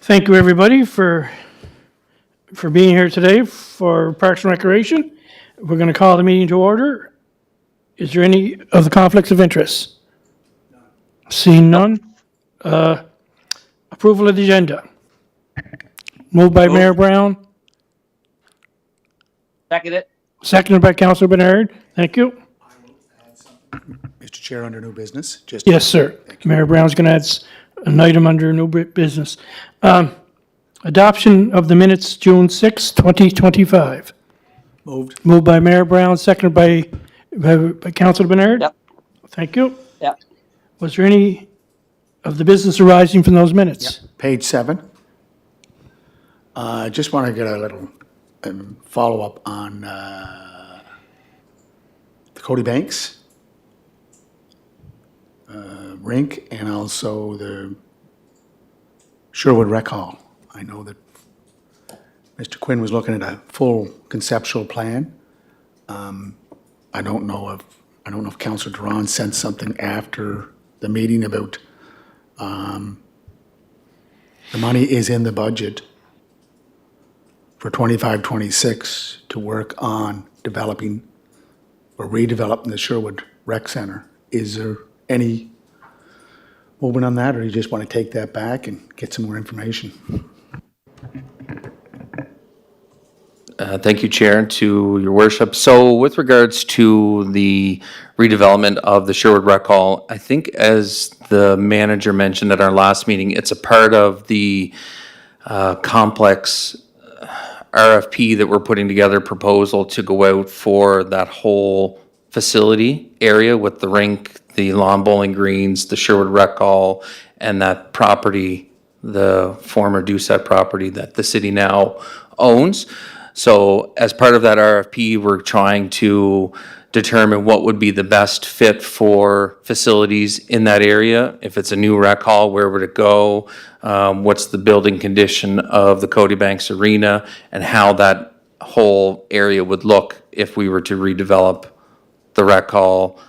Thank you, everybody, for being here today for Parks and Recreation. We're going to call the meeting to order. Is there any of the conflicts of interest? Seeing none. Approval of the agenda. Moved by Mayor Brown, Second it. seconded by Councilor Bernard. Thank you. Mr. Chair, under new business, just. Yes, sir. Mayor Brown's going to add an item under new business. Adoption of the minutes, June 6, 2025. Moved. Moved by Mayor Brown, seconded by Councilor Bernard. Yep. Thank you. Yep. Was there any of the business arising from those minutes? Page 7. Just want to get a little follow-up on the Cody Banks rink and also the Sherwood Rec Hall. I know that Mr. Quinn was looking at a full conceptual plan. I don't know if Councilor Duran sent something after the meeting about the money is in the budget for 25-26 to work on developing or redeveloping the Sherwood Rec Center. Is there any movement on that, or you just want to take that back and get some more information? Thank you, Chair, and to your worship. So with regards to the redevelopment of the Sherwood Rec Hall, I think as the manager mentioned at our last meeting, it's a part of the complex RFP that we're putting together, proposal to go out for that whole facility area with the rink, the lawn bowling greens, the Sherwood Rec Hall, and that property, the former Doucette property that the city now owns. So as part of that RFP, we're trying to determine what would be the best fit for facilities in that area. If it's a new rec hall, where would it go? What's the building condition of the Cody Banks Arena, and how that whole area would look if we were to redevelop the rec hall,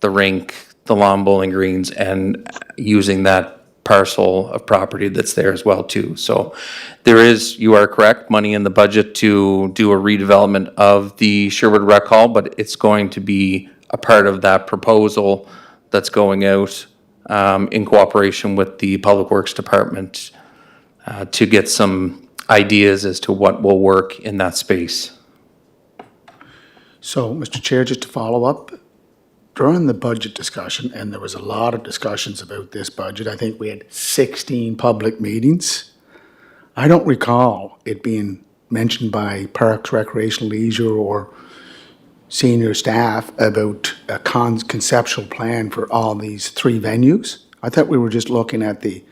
the rink, the lawn bowling greens, and using that parcel of property that's there as well too. So there is, you are correct, money in the budget to do a redevelopment of the Sherwood Rec Hall, but it's going to be a part of that proposal that's going out in cooperation with the Public Works Department to get some ideas as to what will work in that space. So, Mr. Chair, just to follow up, during the budget discussion, and there was a lot of discussions about this budget, I think we had 16 public meetings. I don't recall it being mentioned by Parks, Recreation, Leisure, or senior staff about a conceptual plan for all these 3 venues. I thought we were just looking at the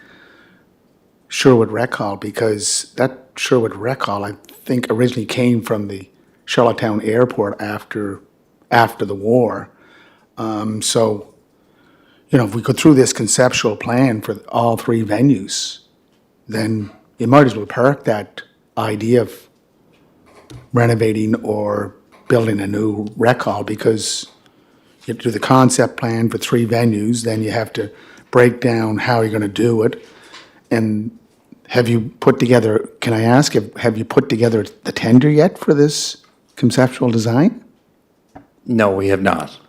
Sherwood Rec Hall, because that Sherwood Rec Hall, I think, originally came from the Charlottetown Airport after the war. So, you know, if we go through this conceptual plan for all 3 venues, then you might as well park that idea of renovating or building a new rec hall, because you have to do the concept plan for 3 venues, then you have to break down how you're going to do it. And have you put together, can I ask, have you put together the tender yet for this conceptual design? No, we have not.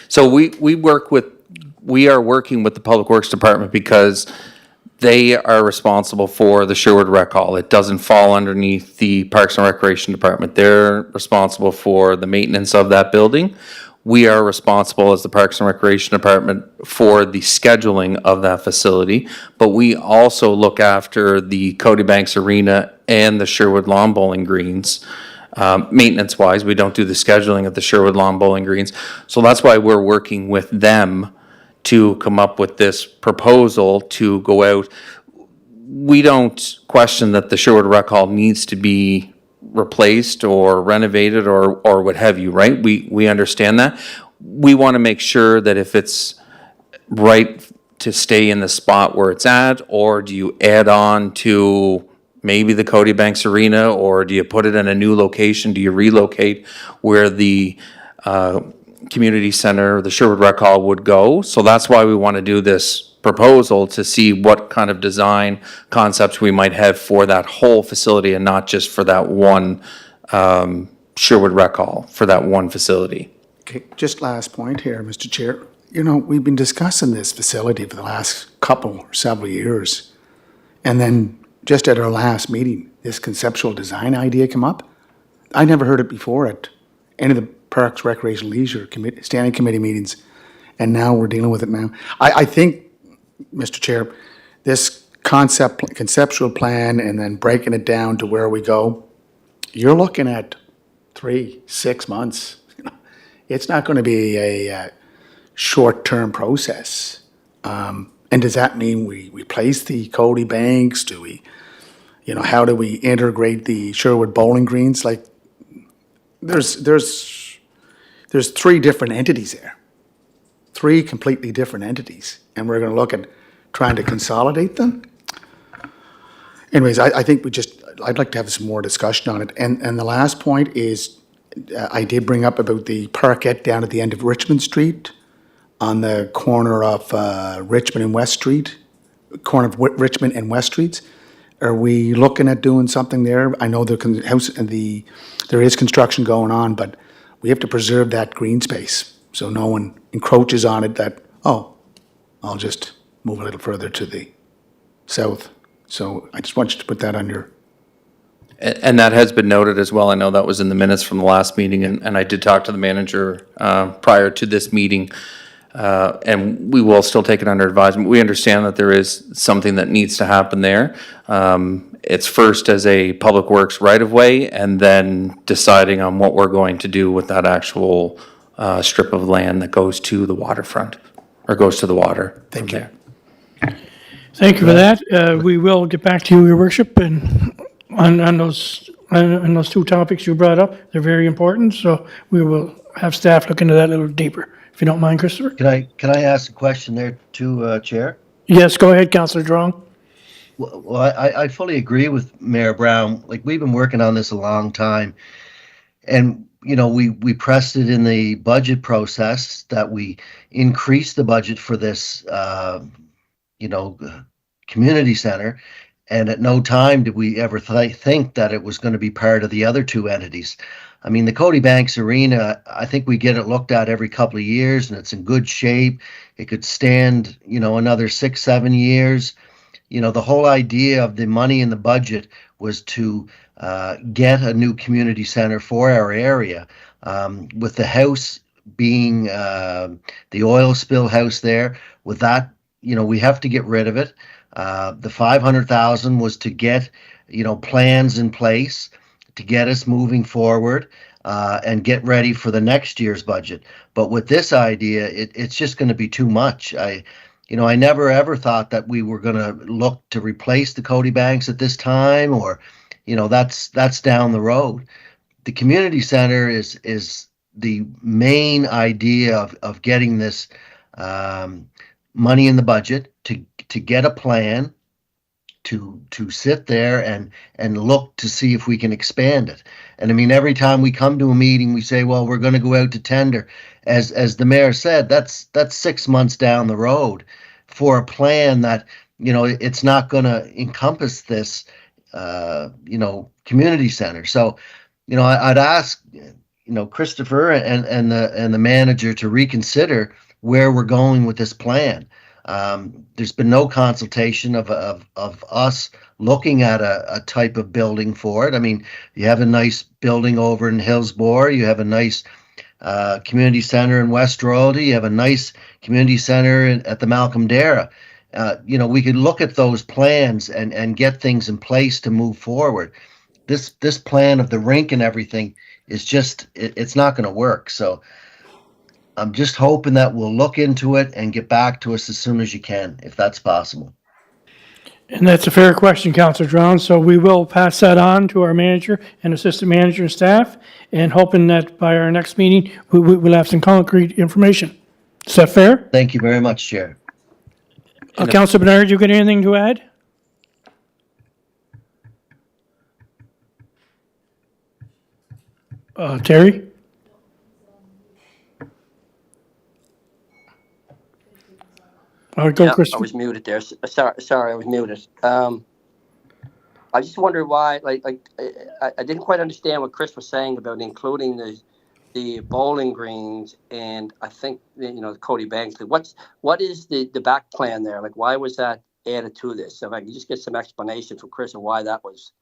So we are working with the Public Works Department because they are responsible for the Sherwood Rec Hall. It doesn't fall underneath the Parks and Recreation Department. They're responsible for the maintenance of that building. We are responsible as the Parks and Recreation Department for the scheduling of that facility, but we also look after the Cody Banks Arena and the Sherwood Lawn Bowling Greens. Maintenance-wise, we don't do the scheduling at the Sherwood Lawn Bowling Greens. So that's why we're working with them to come up with this proposal to go out. We don't question that the Sherwood Rec Hall needs to be replaced or renovated or what have you, right? We understand that. We want to make sure that if it's right to stay in the spot where it's at, or do you add on to maybe the Cody Banks Arena, or do you put it in a new location? Do you relocate where the community center, the Sherwood Rec Hall would go? So that's why we want to do this proposal to see what kind of design concepts we might have for that whole facility and not just for that one Sherwood Rec Hall, for that one facility. Okay, just last point here, Mr. Chair. You know, we've been discussing this facility for the last couple or several years. And then just at our last meeting, this conceptual design idea came up. I never heard it before at any of the Parks, Recreation, Leisure Standing Committee meetings. And now we're dealing with it now. I think, Mr. Chair, this conceptual plan and then breaking it down to where we go, you're looking at 3-6 months. It's not going to be a short-term process. And does that mean we replace the Cody Banks? Do we, how do we integrate the Sherwood Bowling Greens? Like, there's 3 different entities there. 3 completely different entities. And we're going to look at trying to consolidate them. Anyways, I think I'd like to have some more discussion on it. And the last point is, I did bring up about the parkette down at the end of Richmond Street on the corner of Richmond and West Street, corner of Richmond and West Streets. Are we looking at doing something there? I know there is construction going on, but we have to preserve that green space so no one encroaches on it that, I'll just move a little further to the south. So I just want you to put that on your. And that has been noted as well. I know that was in the minutes from the last meeting, and I did talk to the manager prior to this meeting, and we will still take it under advisement. We understand that there is something that needs to happen there. It's first as a public works right-of-way, and then deciding on what we're going to do with that actual strip of land that goes to the waterfront, or goes to the water from there. Thank you for that. We will get back to you, Your Worship, and on those 2 topics you brought up. They're very important, so we will have staff look into that a little deeper, if you don't mind, Christopher. Can I ask a question there too, Chair? Yes, go ahead, Councillor Drong. Well, I fully agree with Mayor Brown. Like, we've been working on this a long time, and we pressed it in the budget process that we increase the budget for this community center, and at no time did we ever think that it was going to be part of the other 2 entities. I mean, the Cody Banks Arena, I think we get it looked at every couple of years, and it's in good shape. It could stand, another 6-7 years. The whole idea of the money in the budget was to get a new community center for our area. With the house being the oil spill house there, with that, we have to get rid of it. The $500,000 was to get, plans in place to get us moving forward and get ready for the next year's budget. But with this idea, it's just going to be too much. I never ever thought that we were going to look to replace the Cody Banks at this time, or, that's down the road. The community center is the main idea of getting this money in the budget to get a plan to sit there and look to see if we can expand it. And I mean, every time we come to a meeting, we say, well, we're going to go out to tender. As the mayor said, that's 6 months down the road for a plan that, it's not going to encompass this, community center. So, I'd ask, Christopher and the manager to reconsider where we're going with this plan. There's been no consultation of us looking at a type of building for it. I mean, you have a nice building over in Hillsborough. You have a nice community center in West Royalty. You have a nice community center at the Malcolm Dara. We could look at those plans and get things in place to move forward. This plan of the rink and everything is just, it's not going to work. So I'm just hoping that we'll look into it and get back to us as soon as you can, if that's possible. And that's a fair question, Councillor Drown. So we will pass that on to our manager and assistant manager and staff, and hoping that by our next meeting, we'll have some concrete information. Is that fair? Thank you very much, Chair. Councillor Bernard, you got anything to add? Terry? All right, go, Yeah, I Christopher. was muted there. Sorry, I was muted. I just wondered why, I didn't quite understand what Chris was saying about including the bowling greens and I think, the Cody Banks. What is the back plan there? Like, why was that added to this? So if I can just get some explanation from Chris of why that was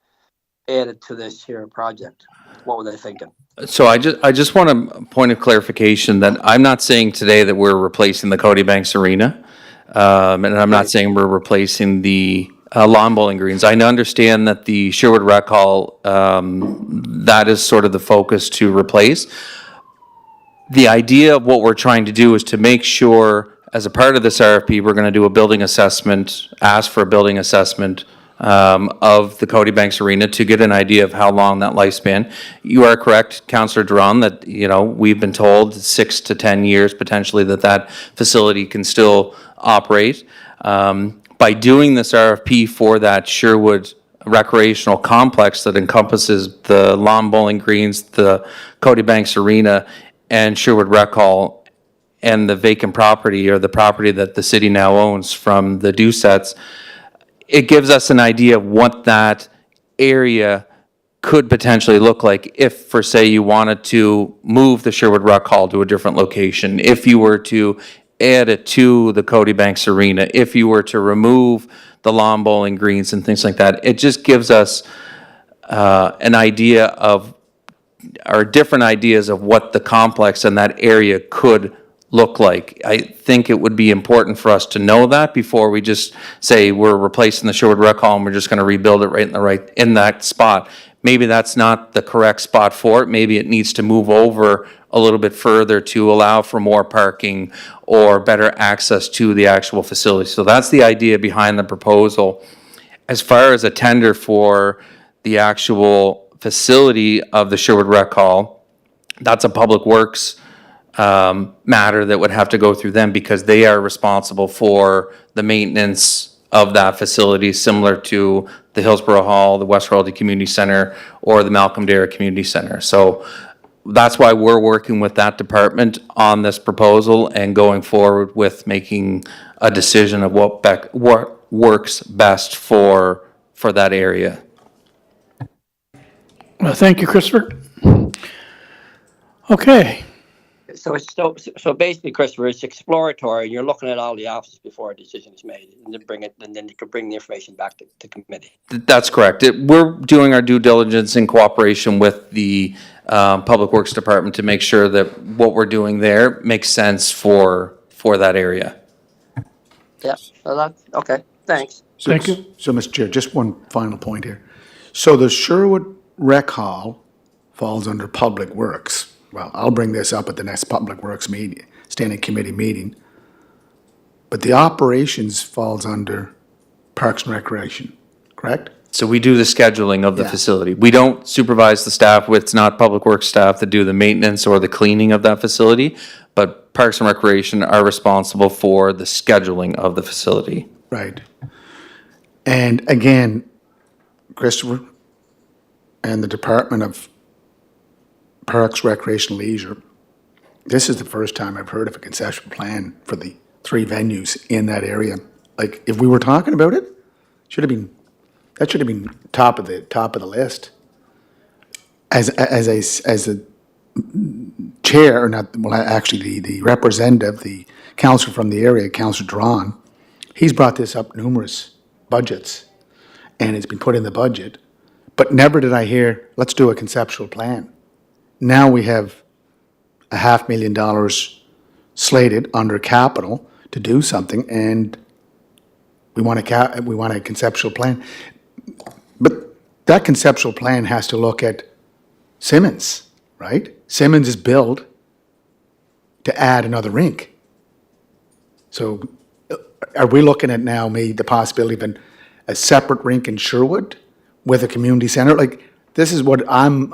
added to this here project. What were they thinking? So I just want a point of clarification that I'm not saying today that we're replacing the Cody Banks Arena. And I'm not saying we're replacing the lawn bowling greens. I understand that the Sherwood Rec Hall, that is sort of the focus to replace. The idea of what we're trying to do is to make sure, as a part of this RFP, we're going to do a building assessment, ask for a building assessment of the Cody Banks Arena to get an idea of how long that lifespan. You are correct, Councillor Duran, that, we've been told 6 to 10 years potentially that facility can still operate. By doing this RFP for that Sherwood recreational complex that encompasses the lawn bowling greens, the Cody Banks Arena, and Sherwood Rec Hall, and the vacant property or the property that the city now owns from the Doucets, it gives us an idea of what that area could potentially look like if, for say, you wanted to move the Sherwood Rec Hall to a different location, if you were to add it to the Cody Banks Arena, if you were to remove the lawn bowling greens and things like that. It just gives us an idea of, or different ideas of what the complex and that area could look like. I think it would be important for us to know that before we just say we're replacing the Sherwood Rec Hall and we're just going to rebuild it in that spot. Maybe that's not the correct spot for it. Maybe it needs to move over a little bit further to allow for more parking or better access to the actual facility. So that's the idea behind the proposal. As far as a tender for the actual facility of the Sherwood Rec Hall, that's a Public Works matter that would have to go through them because they are responsible for the maintenance of that facility, similar to the Hillsborough Hall, the West Royalty Community Center, or the Malcolm Dare Community Center. So that's why we're working with that department on this proposal and going forward with making a decision of what works best for that area. Well, thank you, Christopher. Okay, So basically, Christopher, it's exploratory, and you're looking at all the options before a decision is made, and then you can bring the information back to committee. That's correct. We're doing our due diligence in cooperation with the Public Works Department to make sure that what we're doing there makes sense for that area. Yeah, well, that's, okay, thanks. thank you. So, Mr. Chair, just one final point here. So the Sherwood Rec Hall falls under Public Works. Well, I'll bring this up at the next Public Works meeting, standing committee meeting. But the operations falls under Parks and Recreation, correct? So we do the scheduling of the Yeah. facility. We don't supervise the staff. It's not Public Works staff that do the maintenance or the cleaning of that facility, but Parks and Recreation are responsible for the scheduling of the facility. Right. And again, Christopher and the Department of Parks, Recreation, Leisure, this is the first time I've heard of a conceptual plan for the 3 venues in that area. Like, if we were talking about it, that should have been top of the list. As a chair, or not, well, actually the representative, the councillor from the area, Councillor Drawn, he's brought this up numerous budgets, and it's been put in the budget, but never did I hear, let's do a conceptual plan. Now we have $500,000 slated under capital to do something, and we want a conceptual plan. But that conceptual plan has to look at Simmons, right? Simmons is built to add another rink. So are we looking at now maybe the possibility of a separate rink in Sherwood with a community center? Like, this is what I'm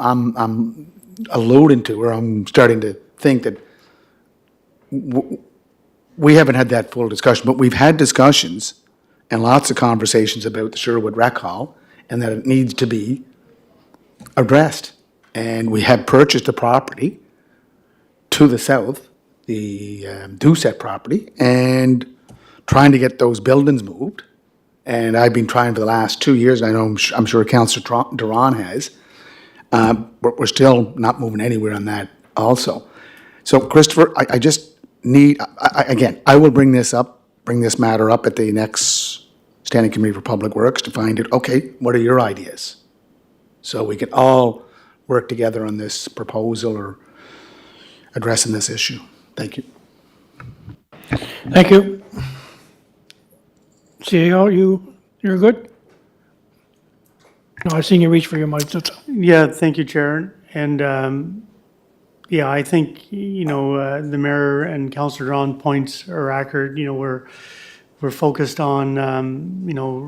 alluding to, or I'm starting to think that we haven't had that full discussion, but we've had discussions and lots of conversations about the Sherwood Rec Hall and that it needs to be addressed. And we have purchased a property to the south, the Doucet property, and trying to get those buildings moved. And I've been trying for the last 2 years, and I know, I'm sure Councillor Duran has. But we're still not moving anywhere on that also. So Christopher, I just need, again, I will bring this matter up at the next Standing Committee for Public Works to find out, okay, what are your ideas? So we can all work together on this proposal or addressing this issue. Thank you. Thank you. CAO, you're good? No, I've seen you reach for your mic, that's all. Yeah, thank you, Chair. And, yeah, I think, the mayor and Councillor Duran's points are accurate. We're focused on,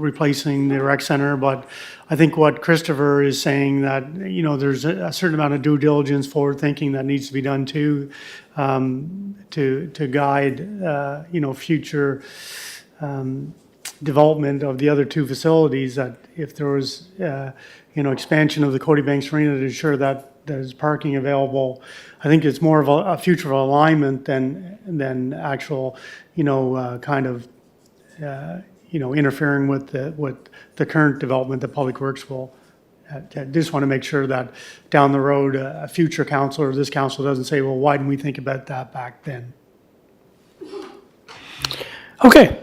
replacing the rec center, but I think what Christopher is saying that, there's a certain amount of due diligence, forward thinking that needs to be done too, to guide, future, development of the other two facilities, that if there was, expansion of the Cody Banks Arena to ensure that there's parking available, I think it's more of a future alignment than actual, kind of, interfering with the current development that Public Works will. I just want to make sure that down the road, a future council or this council doesn't say, well, why didn't we think about that back then? Okay,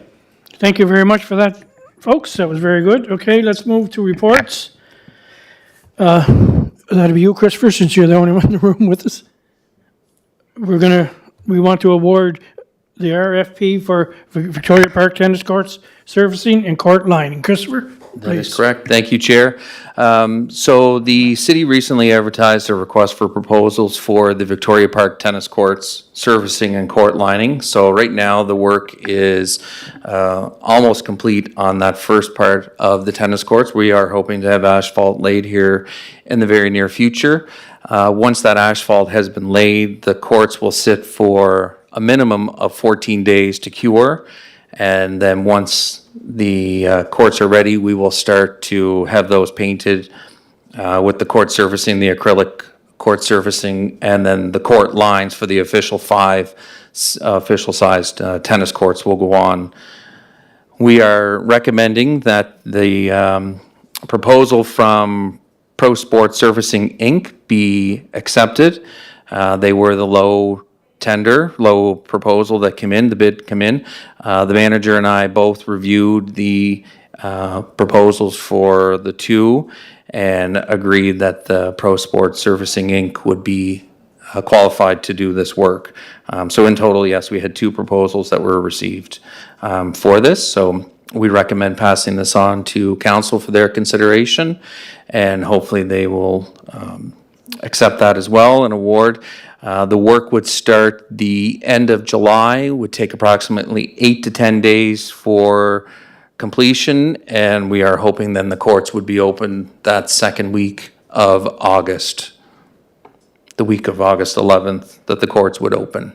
thank you very much for that, folks, that was very good. Okay, let's move to reports. That'll be you, Christopher, since you're the only one in the room with us. We want to award the RFP for Victoria Park Tennis Courts servicing and court lining. Christopher, That is please. correct. Thank you, Chair. So the city recently advertised a request for proposals for the Victoria Park Tennis Courts servicing and court lining. So right now, the work is almost complete on that first part of the tennis courts. We are hoping to have asphalt laid here in the very near future. Once that asphalt has been laid, the courts will sit for a minimum of 14 days to cure. And then once the courts are ready, we will start to have those painted with the court surfacing, the acrylic court surfacing, and then the court lines for the official 5 official-sized tennis courts will go on. We are recommending that the proposal from Pro Sports Surfacing, Inc. be accepted. They were the low proposal that came in, the bid come in. The manager and I both reviewed the proposals for the two and agreed that the Pro Sports Surfacing Inc. would be qualified to do this work. So in total, yes, we had 2 proposals that were received for this. So we recommend passing this on to council for their consideration, and hopefully they will accept that as well and award. The work would start the end of July, would take approximately 8 to 10 days for completion, and we are hoping then the courts would be open that second week of August, the week of August 11th, that the courts would open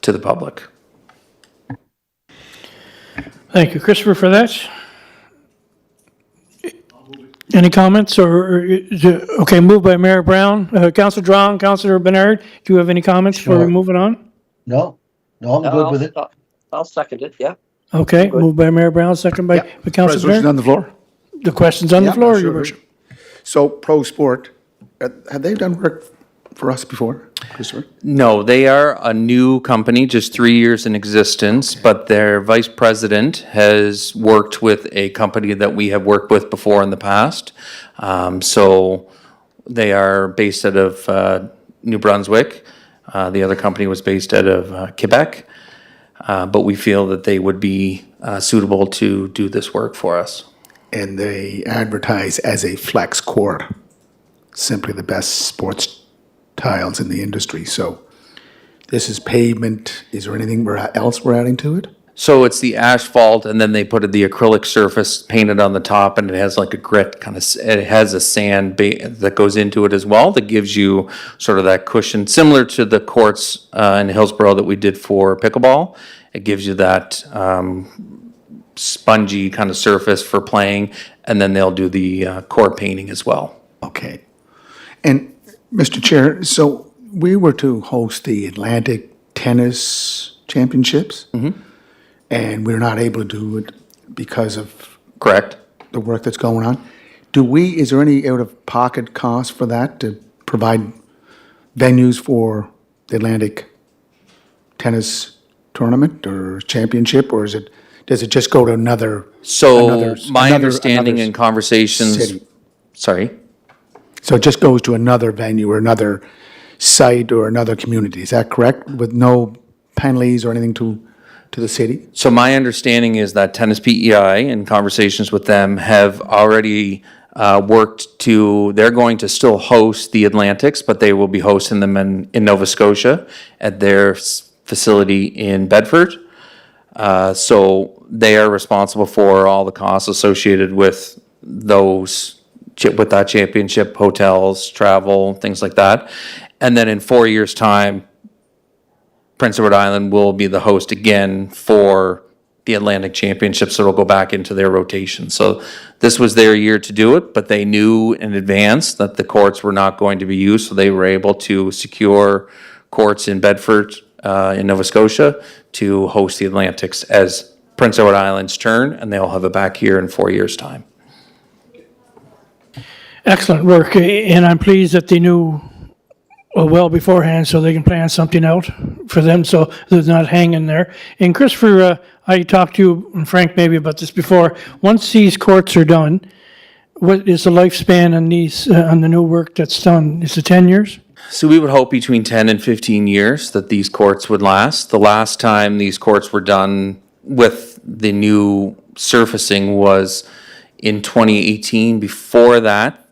to the public. Thank you, Christopher, for that. Any comments or, okay, moved by Mayor Brown, Councillor Drown, Councillor Bernard, do you have any comments before we move it on? No, I'm good with it. I'll second it, yeah. Okay, moved by Mayor Brown, second by Councillor Resolution Bernard. on the floor? The question's on the Yeah, floor, sure. Your Worship. So Pro Sport, have they done work for us before, Christopher? No, they are a new company, just 3 years in existence, but their vice president has worked with a company that we have worked with before in the past. So they are based out of New Brunswick. The other company was based out of Quebec. But we feel that they would be suitable to do this work for us. And they advertise as a flex court, simply the best sports tiles in the industry. So this is pavement. Is there anything else we're adding to it? So it's the asphalt, and then they put the acrylic surface painted on the top, and it has like a grit kind of, it has a sand that goes into it as well, that gives you sort of that cushion, similar to the courts in Hillsborough that we did for pickleball. It gives you that spongy kind of surface for playing, and then they'll do the court painting as well. Okay. And Mr. Chair, so we were to host the Atlantic Tennis Championships. and we're not able to do it because of Correct. the work that's going on. Is there any out-of-pocket cost for that to provide venues for the Atlantic Tennis Tournament or Championship, or does it just go to another? So my understanding in conversations, city? sorry, So it just goes to another venue or another site or another community, is that correct? With no penalties or anything to the city? so my understanding is that Tennis PEI, in conversations with them, have already they're going to still host the Atlantics, but they will be hosting them in Nova Scotia at their facility in Bedford. So they are responsible for all the costs associated with with that championship, hotels, travel, things like that. And then in 4 years' time, Prince Edward Island will be the host again for the Atlantic Championship, so it'll go back into their rotation. So this was their year to do it, but they knew in advance that the courts were not going to be used, so they were able to secure courts in Bedford, in Nova Scotia, to host the Atlantics as Prince Edward Island's turn, and they'll have it back here in 4 years' time. Excellent work, and I'm pleased that they knew well beforehand so they can plan something out for them so they're not hanging there. And Christopher, I talked to you and Frank maybe about this before. Once these courts are done, what is the lifespan on these, on the new work that's done? Is it 10 years? So we would hope between 10 and 15 years that these courts would last. The last time these courts were done with the new surfacing was in 2018. Before that,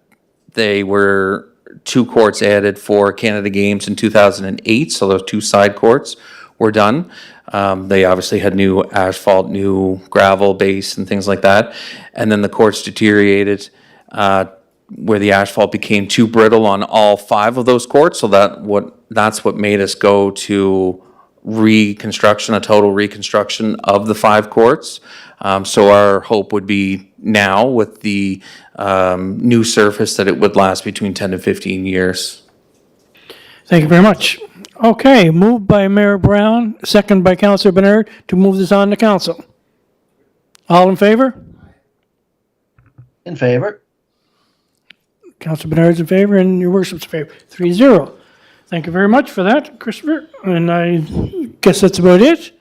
they were 2 courts added for Canada Games in 2008, so those 2 side courts were done. They obviously had new asphalt, new gravel base and things like that. And then the courts deteriorated where the asphalt became too brittle on all 5 of those courts. So that's what made us go to a total reconstruction of the 5 courts. So our hope would be now with the new surface that it would last between 10 and 15 years. Thank you very much. Okay, moved by Mayor Brown, second by Councillor Bernard, to move this on to council. All in favor? In favor? Councillor Bernard's in favor, and your worship's in favor. 3-0. Thank you very much for that, Christopher, and I guess that's about it.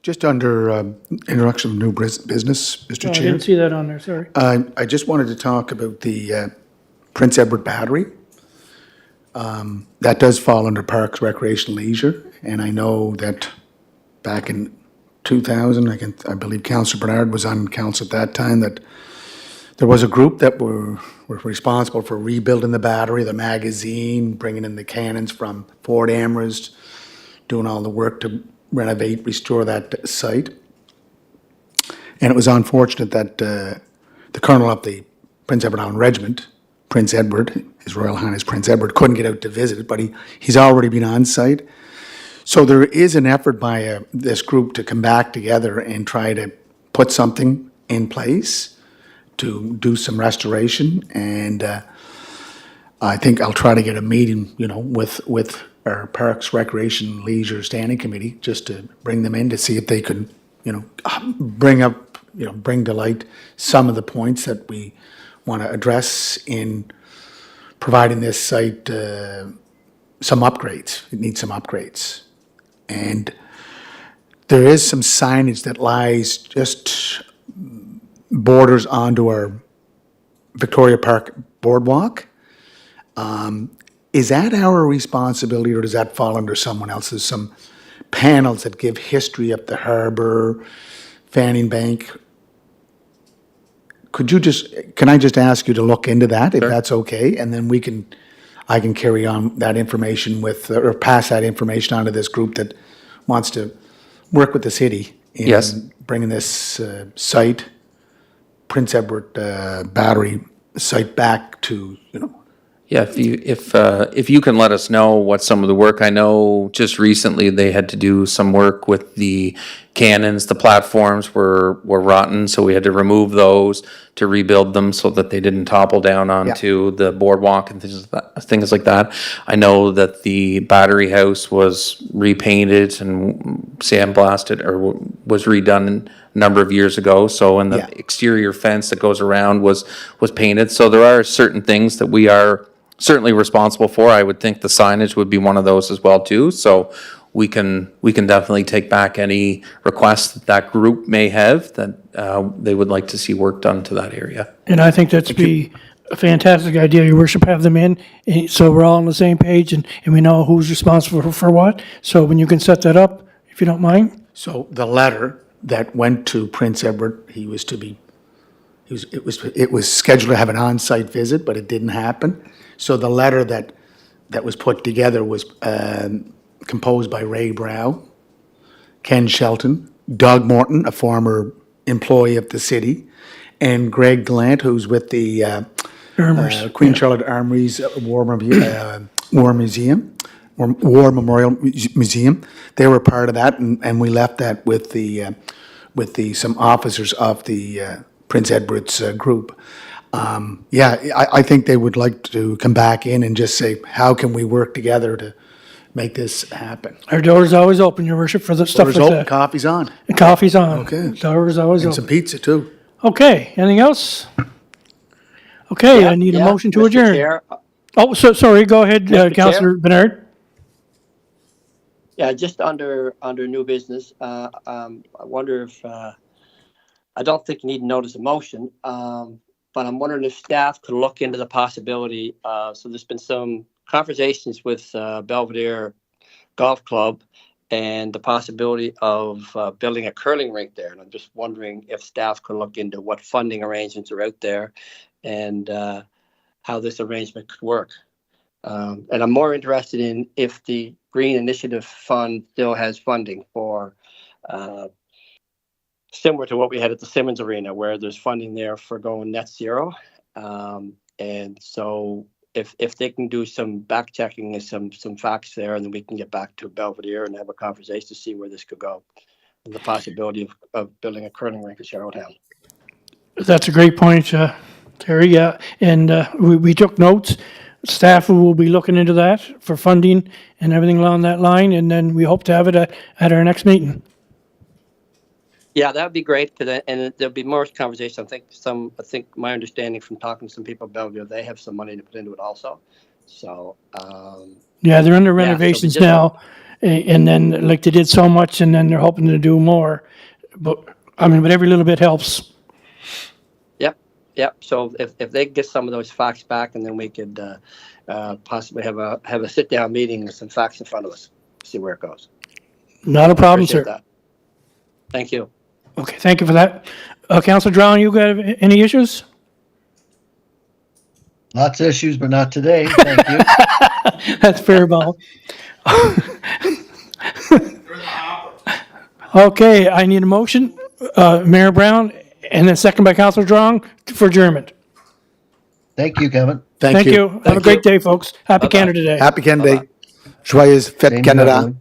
Just under introduction of new business, Mr. Oh, I Chair. didn't see that on there, sorry. I just wanted to talk about the Prince Edward Battery. That does fall under Parks, Recreation, Leisure, and I know that back in 2000, I believe Councillor Bernard was on council at that time, that there was a group that were responsible for rebuilding the battery, the magazine, bringing in the cannons from Fort Amherst, doing all the work to renovate, restore that site. And it was unfortunate that the colonel of the Prince Edward Island Regiment, Prince Edward, His Royal Highness Prince Edward, couldn't get out to visit it, but he's already been on site. So there is an effort by this group to come back together and try to put something in place to do some restoration. And I think I'll try to get a meeting, with our Parks, Recreation, Leisure Standing Committee, just to bring them in to see if they could, bring to light some of the points that we want to address in providing this site some upgrades. It needs some upgrades. And there is some signage that lies just borders onto our Victoria Park boardwalk. Is that our responsibility, or does that fall under someone else's? Some panels that give history of the harbor, Fanning Bank. Can I just ask you to look into that, if that's okay? And then I can carry on that information or pass that information on to this group that wants to work with the city in Yes. bringing this site, Prince Edward Battery site, back to, Yeah, if you can let us know what some of the work, I know just recently they had to do some work with the cannons. The platforms were rotten, so we had to remove those to rebuild them so that they didn't topple down onto the boardwalk and things like that. I know that the battery house was repainted and sandblasted or was redone a number of years ago. So, and the Yeah. exterior fence that goes around was painted. So there are certain things that we are certainly responsible for. I would think the signage would be one of those as well too. So we can definitely take back any requests that group may have that they would like to see work done to that area. And I think that'd be a fantastic idea, your worship, have them in, so we're all on the same page and we know who's responsible for what. So when you can set that up, if you don't mind. So the letter that went to Prince Edward, it was scheduled to have an on-site visit, but it didn't happen. So the letter that was put together was composed by Ray Brow, Ken Shelton, Doug Morton, a former employee of the city, and Greg Glant, who's with the Queen Charlotte Armories War Memorial Museum. They were part of that, and we left that with some officers of the Prince Edward's group. I think they would like to come back in and just say, how can we work together to make this happen? Our door's always open, your worship, for the stuff Doors like open, that. coffee's on, The coffee's on. Okay. Door's always and some open. pizza too. Okay, anything else? Okay, I need a Yeah, motion to Mr. adjourn. Chair, Oh, so, sorry, go ahead, Mr. Councillor Bernard. Yeah, just under new business, I wonder if, I don't think you need to notice a motion, but I'm wondering if staff could look into the possibility, so there's been some conversations with Belvedere Golf Club and the possibility of building a curling rink there. And I'm just wondering if staff could look into what funding arrangements are out there and how this arrangement could work. And I'm more interested in if the Green Initiative Fund still has funding for similar to what we had at the Simmons Arena, where there's funding there for going net zero. And so if they can do some back checking and some facts there, and then we can get back to Belvedere and have a conversation to see where this could go. And the possibility of building a curling rink at Sherrilltown. That's a great point, Terry, yeah. And we took notes. Staff will be looking into that for funding and everything along that line, and then we hope to have it at our next meeting. Yeah, that'd be great. And there'll be more conversation. I think my understanding from talking to some people at Bellevue, they have some money to put into it also. So, Yeah, they're under so we renovations just- now, and then, like, they did so much, and then they're hoping to do more. But every little bit helps. Yep. So if they get some of those facts back, and then we could possibly have a sit down meeting with some facts in front of us, see where it goes. Not a problem, Appreciate sir. that. Thank you. Okay, thank you for that. Councillor Drown, you got any issues? Lots of issues, but not today. Thank you. That's fair ball. Okay, I need a motion, Mayor Brown, and then second by Councillor Drong for adjournment. Thank you, Kevin. Thank you. Have a great day, folks. Happy Canada Day. Happy Canada Day. Joyeux Fête Same to Canada. everyone.